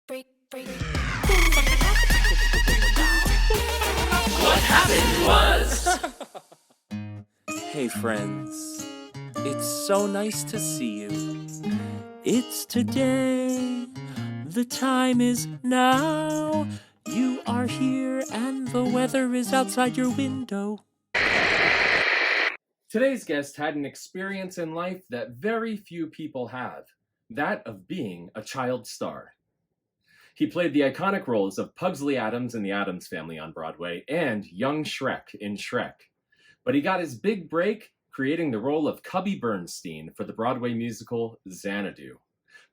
What happened was. Hey friends, it's so nice to see you. It's today, the time is now. You are here and the weather is outside your window. Today's guest had an experience in life that very few people have, that of being a child star. He played the iconic roles of Pugsley Addams in the Addams Family on Broadway and young Shrek in Shrek. But he got his big break creating the role of Cubby Bernstein for the Broadway musical Xanadu.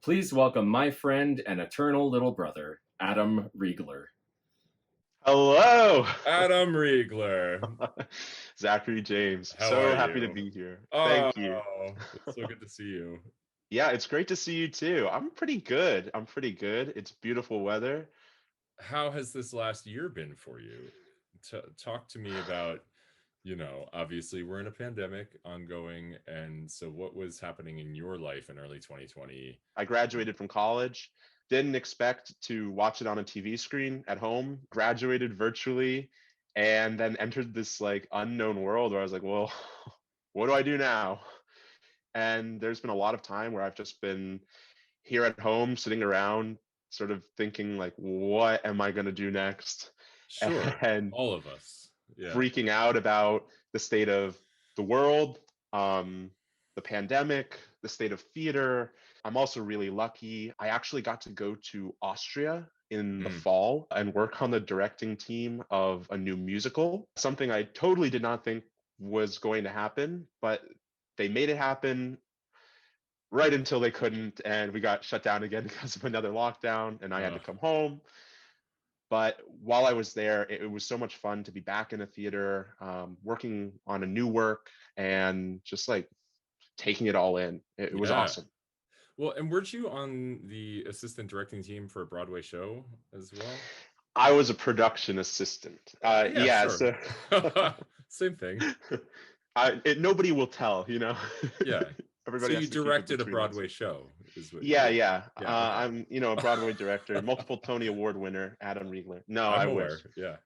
Please welcome my friend and eternal little brother, Adam Riegler. Hello, Adam Riegler. Zachary James. How so are happy you? to be here. Thank you. It's so good to see you. Yeah, it's great to see you too. I'm pretty good. It's beautiful weather. How has this last year been for you? Talk to me about, obviously we're in a pandemic ongoing. And so what was happening in your life in early 2020? I graduated from college, didn't expect to watch it on a TV screen at home, graduated virtually, and then entered this like unknown world where I was like, well, what do I do now? And there's been a lot of time where I've just been here at home, sitting around, sort of thinking like, what am I going to do next? Sure, And all of us. Yeah. freaking out about the state of the world, the pandemic, the state of theater. I'm also really lucky. I actually got to go to Austria in the fall and work on the directing team of a new musical, something I totally did not think was going to happen, but they made it happen right until they couldn't, and we got shut down again because of another lockdown, and I had to come home. But while I was there, it was so much fun to be back in a theater, working on a new work, and just like taking it all in. It was awesome. Well, and weren't you on the assistant directing team for a Broadway show as well? I was a production assistant. Sure. So Same thing. Nobody will tell, Yeah. Everybody So has you to keep it directed a between Broadway us. show, is what? Yeah. Okay. I'm, a Broadway director, multiple Tony Award winner, Adam Riegler. No, I aware. wish. Yeah.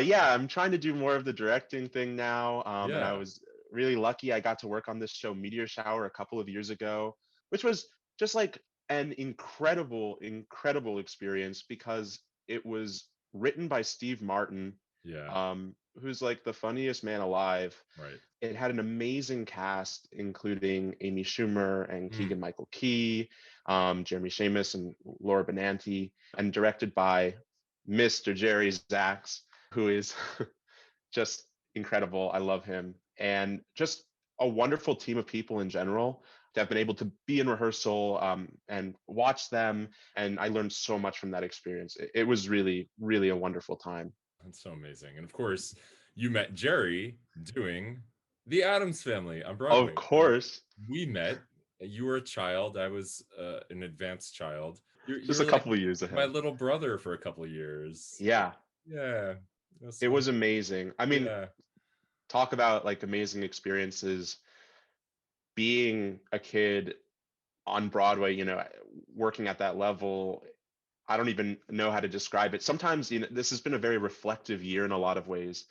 Yeah, I'm trying to do more of the directing thing now. And I Yeah. was really lucky. I got to work on this show, Meteor Shower, a couple of years ago, which was just like an incredible experience because it was written by Steve Martin, Yeah. who's like the funniest man alive. Right. It had an amazing cast, including Amy Schumer and Keegan-Michael Key, Jeremy Shamus and Laura Benanti, and directed by Mr. Jerry Zaks, who is just incredible. I love him. And just a wonderful team of people in general to have been able to be in rehearsal and watch them. And I learned so much from that experience. It was really, really a wonderful time. That's so amazing. And of course, you met Jerry doing the Addams Family on Broadway. Of course. We met. You were a child. I was an advanced child. Just a couple of years ahead. My little brother for a couple of years. Yeah. Yeah. It was amazing. I mean, talk about like amazing experiences. Being a kid on Broadway, working at that level, I don't even know how to describe it. Sometimes, this has been a very reflective year in a lot of ways.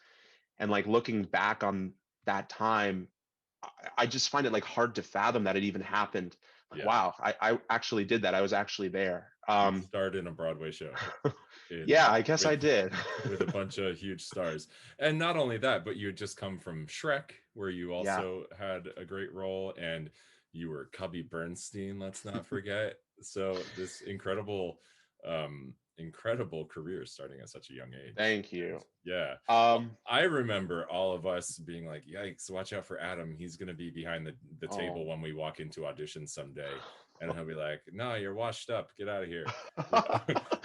And like looking back on that time, I just find it like hard to fathom that it even happened. Like, wow, I actually did that. I was actually there. Starred in a Broadway show. Yeah, I guess I did. With a bunch of huge stars. And not only that, but you had just come from Shrek, where you also had a great role, and you were Cubby Bernstein, let's not forget. So this incredible career starting at such a young age. Thank you. Yeah. I remember all of us being like, yikes, watch out for Adam. He's going to be behind the table when we walk into auditions someday. And he'll be like, no, you're washed up. Get out of here.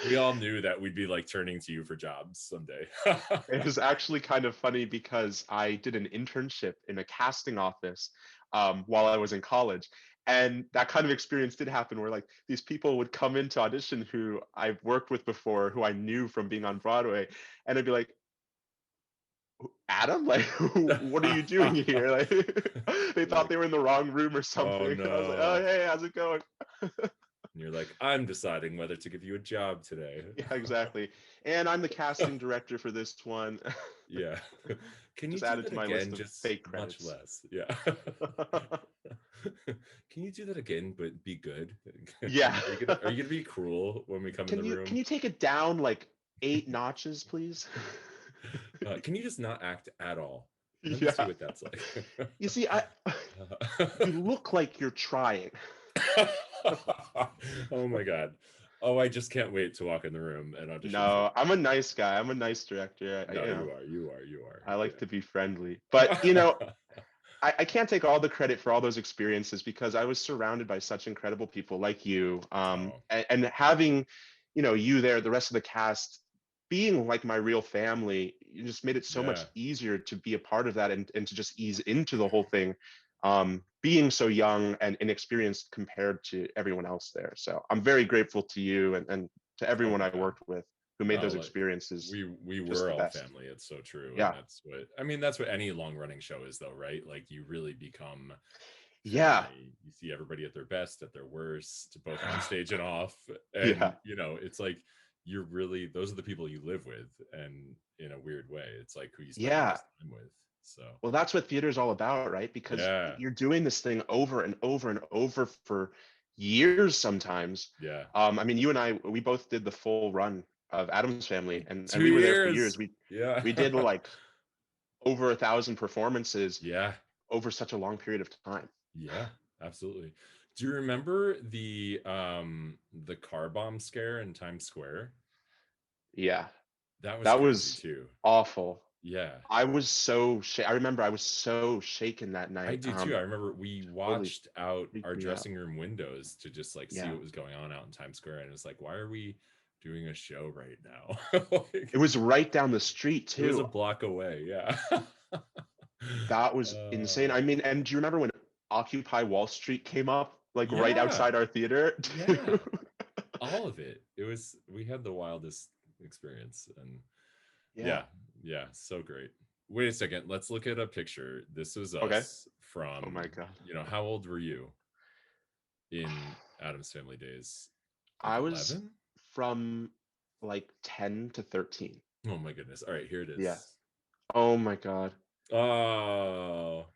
We all knew that we'd be like turning to you for jobs someday. It was actually kind of funny because I did an internship in a casting office while I was in college. And that kind of experience did happen where like these people would come into audition who I've worked with before, who I knew from being on Broadway. And I'd be like, Adam, like, what are you doing here? Like, they thought they were in the wrong room or something. Oh, no. I was like, oh, hey, how's it going? And you're like, I'm deciding whether to give you a job today. Yeah, exactly. And I'm the casting director for this one. Yeah. Can you Just do added that to my again? list of Just fake much credits. less. Yeah. Can you do that again, but be good? Yeah. Are you gonna be cruel when we come in the room? Can you take it down like 8 notches, please? Can you just not act at all? Let me see Yeah. what that's like. You see, you look like you're trying. Oh my god. Oh, I just can't wait to walk in the room and audition for No, you. I'm a nice guy. I'm a nice director. No, you are. I like Yeah. to be friendly. But, I can't take all the credit for all those experiences because I was surrounded by such incredible people like you. Oh, And having, you there, the rest of the cast, being like my real family, you just made it so yeah. much easier to be a part of that and to just ease into the whole thing. Being so young and inexperienced compared to everyone else there. So I'm very grateful to you and to Oh everyone my I god. worked with who made No, those like experiences we just were the all best. family. It's so true. And Yeah. that's what any long running show is though, right? Like you really become Yeah. family. You see everybody at their best, at their worst, both on stage and off. Yeah. And it's like you're really those are the people you live with, and in a weird way, it's like who you spend the Yeah. most time with. So Well, that's what theater's all about, right? Because yeah. you're doing this thing over and over and over for years sometimes. Yeah. I mean, you and I, we both did the full run of Addams Family, and Two we were there for years. years. Yeah. We did like over 1,000 performances Yeah. over such a long period of time. Yeah, absolutely. Do you remember the car bomb scare in Times Square? Yeah, That was that crazy was too. awful. Yeah. I remember I was so shaken that I night. do too. I remember we Totally watched out freaked our me out. dressing room windows to just like see Yeah. what was going on out in Times Square, and it's like, why are we doing a show right now? Like, It was right down the street it was a too. block away. Yeah. That was insane. I mean, and do you remember when Occupy Wall Street came up, like right Yeah. outside our theater? Yeah. All of it. We had the wildest experience, and Yeah. yeah, yeah, so great. Wait a second, let's look at a picture. This was Okay. us from, Oh my God. how old were you in Addams Family days? Like I was 11? from like 10 to 13. Oh my goodness. All right, here it Yeah. is. Oh my God. Oh,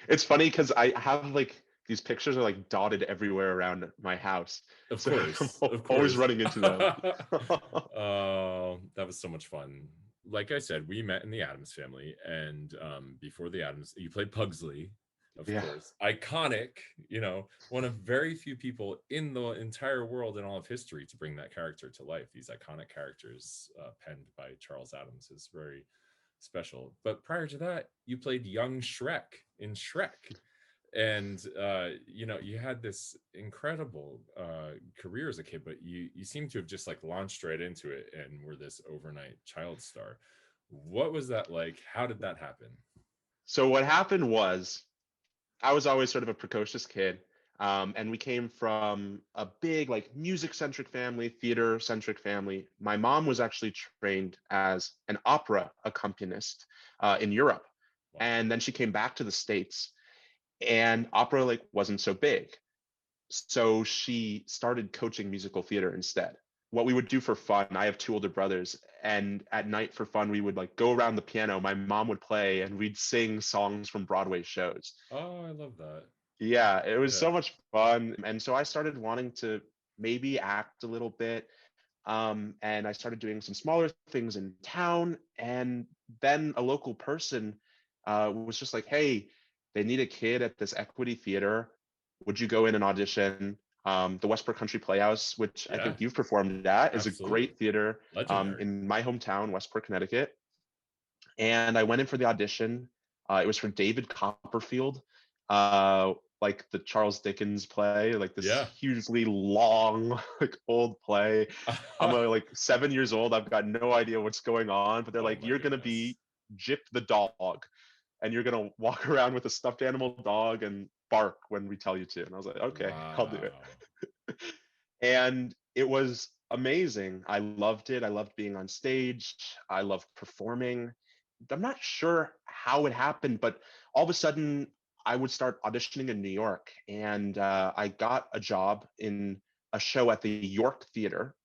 It's funny because I have like these pictures are like dotted everywhere around my house. of So course, I'm of always course. running into them. Oh, that was so much fun. Like I said, we met in the Addams Family, and before the Addams, you played Pugsley, of Yeah. course, iconic. One of very few people in the entire world and all of history to bring that character to life. These iconic characters penned by Charles Addams is very special. But prior to that, you played young Shrek in Shrek. And you had this incredible career as a kid, but you seem to have just like launched right into it and were this overnight child star. What was that like? How did that happen? So what happened was I was always sort of a precocious kid. And we came from a big, like, music-centric family, theater-centric family. My mom was actually trained as an opera accompanist in Europe. Wow. And then she came back to the States, and opera, like, wasn't so big. So she started coaching musical theater instead. What we would do for fun, I have 2 older brothers, and at night for fun, we would like go around the piano. My mom would play, and we'd sing songs from Broadway shows. Oh, I love that. Yeah, it was Yeah. so much fun. And so I started wanting to maybe act a little bit. And I started doing some smaller things in town. And then a local person was just like, hey, they need a kid at this Equity Theater. Would you go in and audition? The Westport Country Playhouse, which I Yeah, think you've performed at, is a absolutely. great theater Legendary. in my hometown, Westport, Connecticut. And I went in for the audition. It was for David Copperfield, like the Charles Dickens play, like this Yeah. hugely long, like old play. I'm like 7 years old. I've got no idea what's going on, but they're Oh like, my you're gonna goodness. be Jip the dog, and you're gonna walk around with a stuffed animal dog and bark when we tell you to. And I was like, okay, I'll do it. Wow. And it was amazing. I loved it. I loved being on stage. I loved performing. I'm not sure how it happened, but all of a sudden I would start auditioning in New York, and I got a job in a show at the York Theater,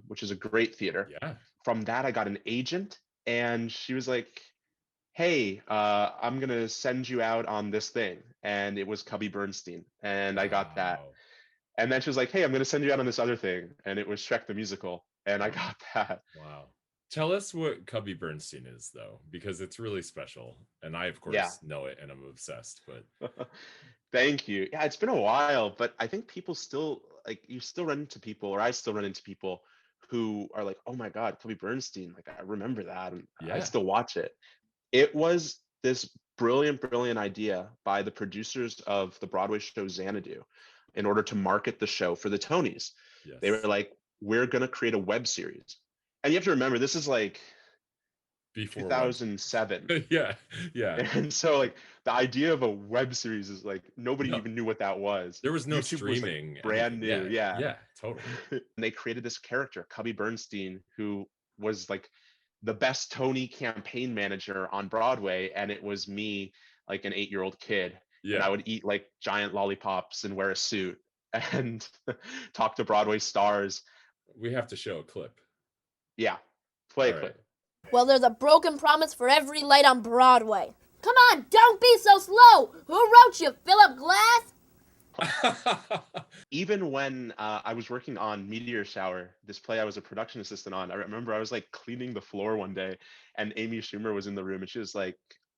which is a great theater. Yeah. From that, I got an agent, and she was like, hey, I'm gonna send you out on this thing. And it was Cubby Bernstein, and I got that. Wow. And then she was like, hey, I'm gonna send you out on this other thing, and it was Shrek the Musical, and I got that. Wow. Tell us what Cubby Bernstein is, though, because it's really special. And I, of Yeah. course, know it and I'm obsessed, but Thank you. Yeah, it's been a while, but I think people still like you still run into people, or I still run into people who are like, oh my God, Cubby Bernstein. Like I remember that, and I yeah. still watch it. It was this brilliant, brilliant idea by the producers of the Broadway show Xanadu in order to market the show for the Tonys. Yes. They were like, we're going to create a web series. And you have to remember, this is like Before 2007. yeah. Yeah. And so like the idea of a web series is like nobody even knew what that was. There was no YouTube was, like, streaming. brand new. Yeah. Yeah, totally. And they created this character, Cubby Bernstein, who was like the best Tony campaign manager on Broadway. And it was me, like an 8-year-old kid. Yeah. And I would eat like giant lollipops and wear a suit and talk to Broadway stars. We have to show a clip. Yeah. Play a All clip. right. Well, there's a broken promise for every light on Broadway. Come on, don't be so slow. Who wrote you, Philip Glass? Even when I was working on Meteor Shower, this play I was a production assistant on, I remember I was like cleaning the floor one day and Amy Schumer was in the room and she was like,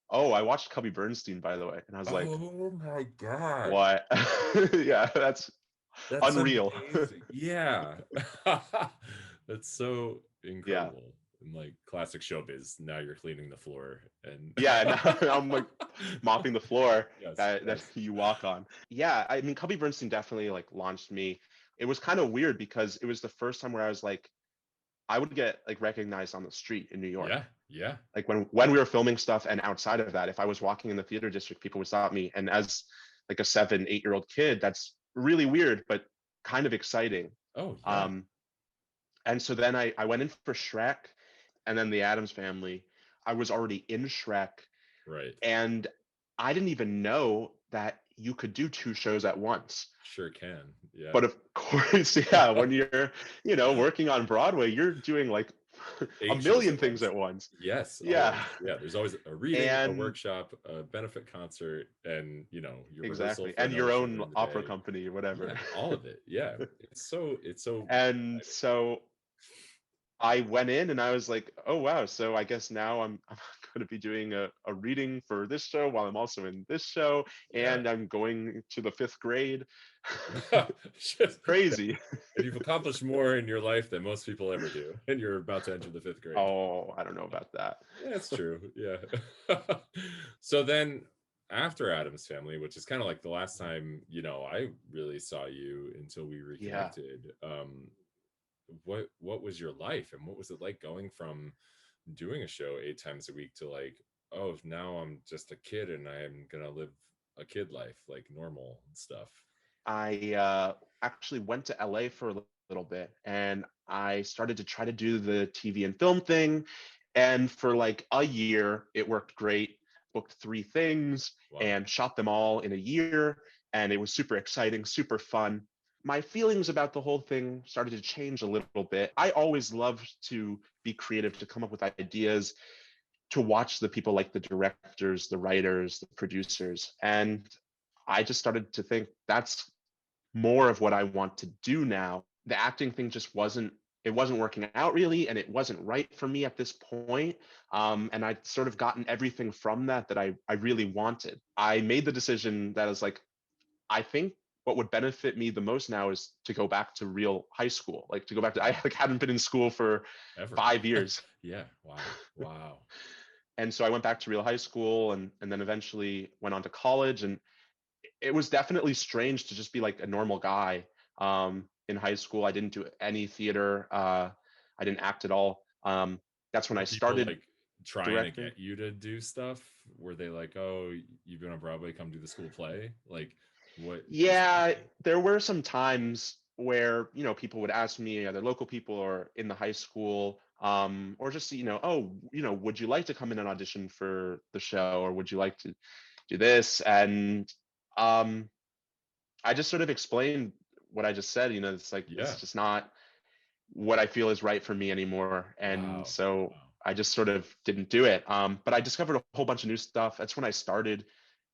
oh, I watched Cubby Bernstein, by the way. And I was like, oh my God. what? Yeah, that's unreal. Yeah. That's so incredible. And like classic showbiz, now you're cleaning the floor and yeah, now I'm like mopping the floor that yes. you walk on. Yeah, I mean, Cubby Bernstein definitely like launched me. It was kind of weird because it was the first time where I was like, I would get like recognized on the street in New York. Yeah. Like when we were filming stuff, and outside of that, if I was walking in the theater district, people would stop me. And as like a 7-8-year-old kid, that's really weird, but kind of exciting. Oh, yeah. And so then I went in for Shrek, and then the Addams Family. I was already in Shrek. Right. And I didn't even know that you could do 2 shows at once. Sure can. Yeah. But of course, yeah, when you're, working on Broadway, you're doing like a million things at once. Yes. Yeah. Always. Yeah. There's always a reading, a workshop, a benefit concert, and your exactly, rehearsal for and your another show own during the opera day. company, whatever. Yeah, all of it. Yeah. It's so. And so I went in and I was like, oh wow, so I guess now I'm going to be doing a reading for this show while I'm also in this show, and I'm going to the 5th grade. Crazy. And you've accomplished more in your life than most people ever do, and you're about to enter the 5th grade. Oh, I don't know about that. Yeah, that's true. Yeah. So then after Addams Family, which is kind of like the last time, I really saw you until we reconnected. What was your life, and what was it like going from doing a show 8 times a week to like, oh, now I'm just a kid and I'm gonna live a kid life, like normal stuff? I actually went to LA for a little bit, and I started to try to do the TV and film thing, and for like a year it worked great. Booked 3 things. Wow. And shot them all in a year, and it was super exciting, super fun. My feelings about the whole thing started to change a little bit. I always loved to be creative, to come up with ideas, to watch the people like the directors, the writers, the producers. And I just started to think that's more of what I want to do now. The acting thing just wasn't working out really, and it wasn't right for me at this point. And I'd sort of gotten everything from that I really wanted. I made the decision that I was like, I think what would benefit me the most now is to go back to real high school, like to go back to, I hadn't been in school for ever. 5 years. Yeah. Wow. And so I went back to real high school, and then eventually went on to college. And it was definitely strange to just be like a normal guy. In high school, I didn't do any theater. I didn't act at all. That's when I started like trying directing. to get you to do stuff. Were they like, oh, you've been on Broadway, come do the school play? Like what? Yeah, there were some times where, people would ask me, either local people or in the high school, or just, would you like to come in and audition for the show, or would you like to do this? And I just sort of explained what I just said. It's like Yeah. it's just not what I feel is right for me anymore, and Wow. so I just sort of didn't do it. But I discovered a whole bunch of new stuff. That's when I started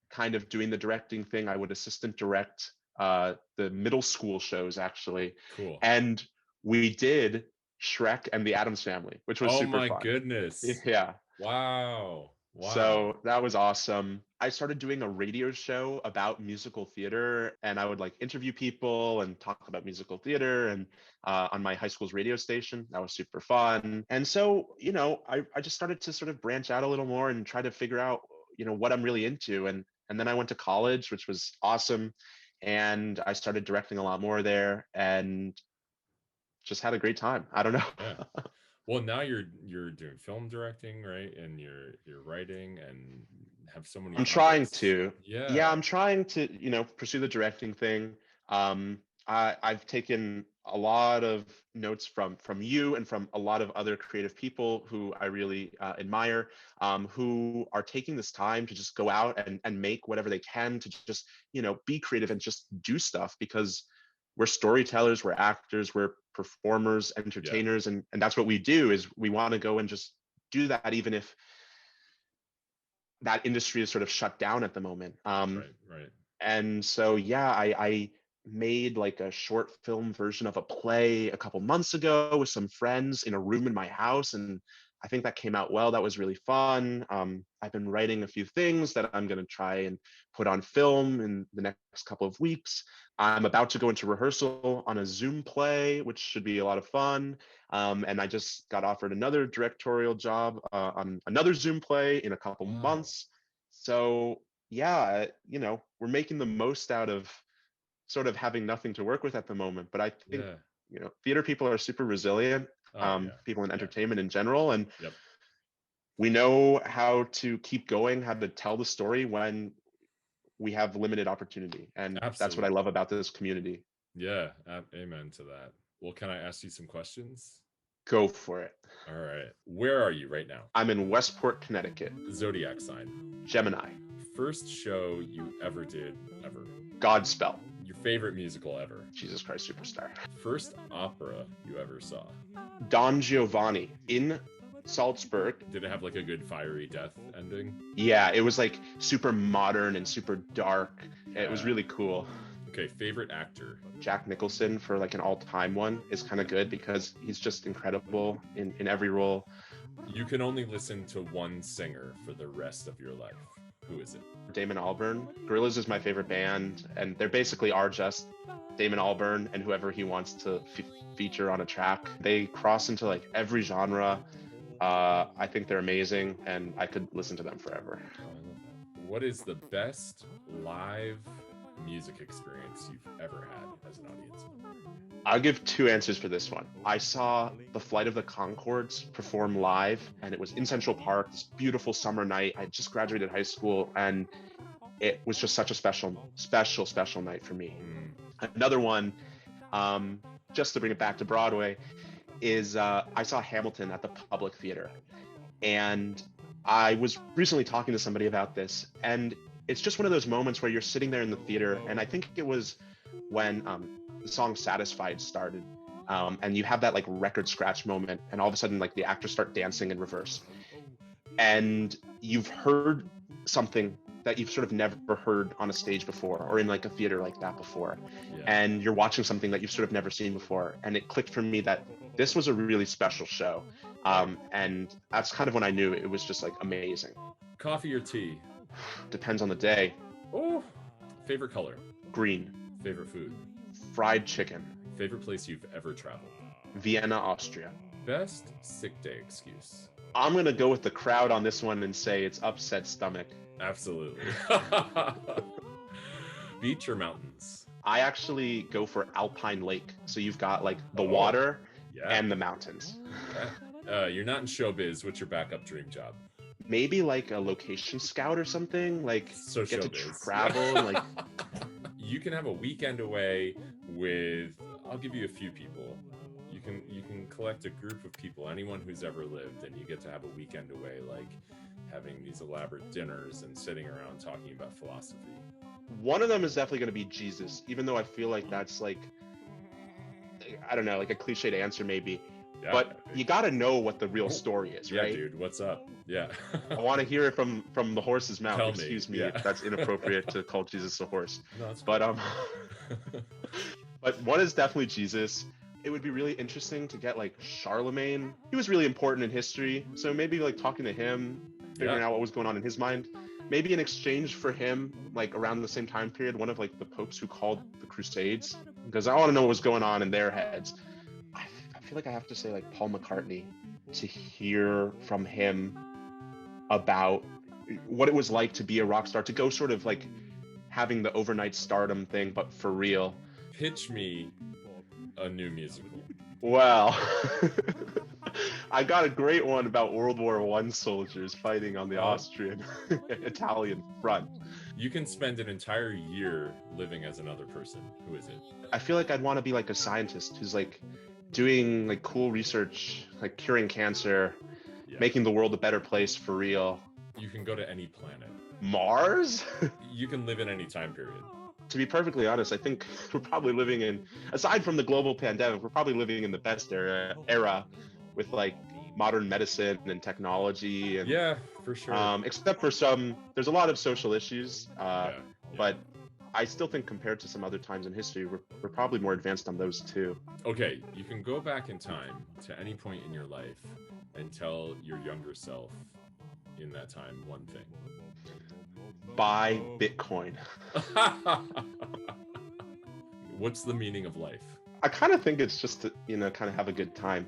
kind of doing the directing thing. I would assistant direct the middle school shows actually, Cool. and we did Shrek and the Addams Family, which was Oh super my fun. goodness. Yeah. Wow. So that was awesome. I started doing a radio show about musical theater, and I would like interview people and talk about musical theater and on my high school's radio station. That was super fun. And so, I just started to sort of branch out a little more and try to figure out, what I'm really into. And then I went to college, which was awesome. And I started directing a lot more there and just had a great time. I don't know. Yeah. Well, now you're doing film directing, right? And you're writing and have so many I'm trying projects. to. Yeah. Yeah, I'm trying to, pursue the directing thing. I've taken a lot of notes from you and from a lot of other creative people who I really admire, who are taking this time to just go out and make whatever they can to just, be creative and just do stuff, because we're storytellers, we're actors, we're performers, entertainers, and that's what we do. Is we want to go and just do that, even if that industry is sort of shut down at the moment. Right. And so, yeah, I made like a short film version of a play a couple months ago with some friends in a room in my house, and I think that came out well. That was really fun. I've been writing a few things that I'm going to try and put on film in the next couple of weeks. I'm about to go into rehearsal on a Zoom play, which should be a lot of fun. And I just got offered another directorial job on another Zoom play in a couple months. So yeah, we're making the most out of sort of having nothing to work with at the moment. But I think, theater people are super resilient, people in entertainment in general. And we know how to keep going, how to tell the story when we have limited opportunity. And that's what I love about this community. Yeah, amen to that. Well, can I ask you some questions? Go for it. All right. Where are you right now? I'm in Westport, Connecticut. Zodiac sign? Gemini. First show you ever did, ever? Godspell. Your favorite musical ever? Jesus Christ Superstar. First opera you ever saw? Don Giovanni in Salzburg. Did it have like a good fiery death ending? Yeah, it was like super modern and super dark. It was really cool. Okay, favorite actor? Jack Nicholson, for like an all-time one, is kind of good because he's just incredible in every role. You can only listen to one singer for the rest of your life. Who is it? Damon Albarn. Gorillaz is my favorite band, and they basically are just Damon Albarn and whoever he wants to feature on a track. They cross into like every genre. I think they're amazing, and I could listen to them forever. Oh, I love that. What is the best live music experience you've ever had as an audience? I'll give two answers for this one. I saw the Flight of the Conchords perform live, and it was in Central Park, this beautiful summer night. I just graduated high school, and it was just such a special night for me. Another one, just to bring it back to Broadway, is I saw Hamilton at the Public Theater. And I was recently talking to somebody about this, and it's just one of those moments where you're sitting there in the theater, and I think it was when the song Satisfied started, and you have that like record scratch moment, and all of a sudden like the actors start dancing in reverse, and you've heard something that you've sort of never heard on a stage before or in like a theater like that before. And you're watching something that you've sort of never seen before, and it clicked for me that this was a really special show, and that's kind of when I knew it was just like amazing. Coffee or tea? Depends on the day. Oh, favorite color? Green. Favorite food? Fried chicken. Favorite place you've ever traveled? Vienna, Austria. Best sick day excuse? I'm gonna go with the crowd on this one and say it's upset stomach. Absolutely. Beach or mountains? I actually go for Alpine Lake. So you've got like the water and the mountains. You're not in showbiz. What's your backup dream job? Maybe like a location scout or something. Like so get showbiz. to travel. And like you can have a weekend away with. I'll give you a few people. You can collect a group of people, anyone who's ever lived, and you get to have a weekend away, like having these elaborate dinners and sitting around talking about philosophy. One of them is definitely going to be Jesus, even though I feel like that's like I don't know, like a cliched answer maybe. Yeah. But you got to know what the real story is, Yeah, right? dude, what's up? Yeah. I want to hear it from the horse's mouth. Tell me, Excuse me yeah. if that's inappropriate to call Jesus a horse. No, it's But but one is definitely Jesus. It would be really interesting to get like Charlemagne. He was really important in history, so maybe like talking to him, figuring out what was going on in his mind. Maybe in exchange for him, like around the same time period, one of like the popes who called the Crusades, because I want to know what was going on in their heads. I feel like I have to say like Paul McCartney, to hear from him about what it was like to be a rock star, to go sort of like having the overnight stardom thing, but for real. Pitch me a new musical. Well, I got a great one about World War I soldiers fighting on the Austrian-Italian front. You can spend an entire year living as another person. Who is it? I feel like I'd want to be like a scientist who's like doing like cool research, like curing cancer, making the world a better place for real. You can go to any planet. Mars? You can live in any time period. To be perfectly honest, I think we're probably living in, aside from the global pandemic, we're probably living in the best era with like modern medicine and technology. And, yeah, for sure. Except for there's a lot of social issues, but I still think compared to some other times in history, we're probably more advanced on those too. Okay, you can go back in time to any point in your life and tell your younger self in that time one thing. Buy Bitcoin. What's the meaning of life? I kind of think it's just to, kind of have a good time.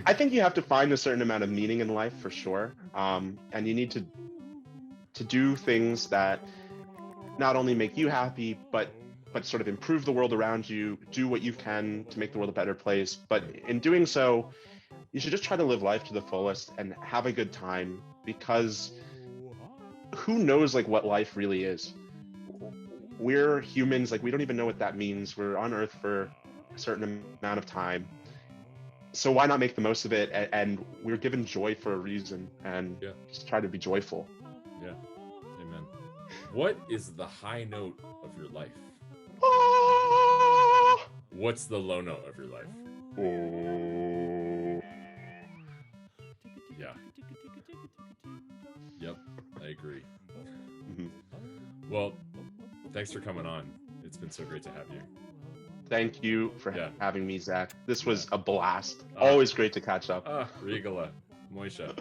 I think you have to find a certain amount of meaning in life for sure. And you need to do things that not only make you happy, but sort of improve the world around you, do what you can to make the world a better place. But in doing so, you should just try to live life to the fullest and have a good time, because who knows like what life really is? We're humans, like we don't even know what that means. We're on Earth for a certain amount of time. So why not make the most of it? And we're given joy for a reason, and just try to be joyful. Yeah, amen. What is the high note of your life? What's the low note of your life? Yeah. Yep, I agree. Well, thanks for coming on. It's been so great to have you. Thank you for having me, Zach. This was a blast. Always great to catch up. Riegler, Moisha.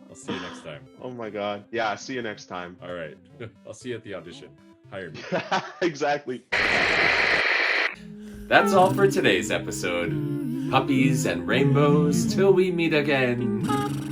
I'll see you next time. Oh my God. Yeah, see you next time. All right. I'll see you at the audition. Hire me. Exactly. That's all for today's episode. Puppies and rainbows till we meet again.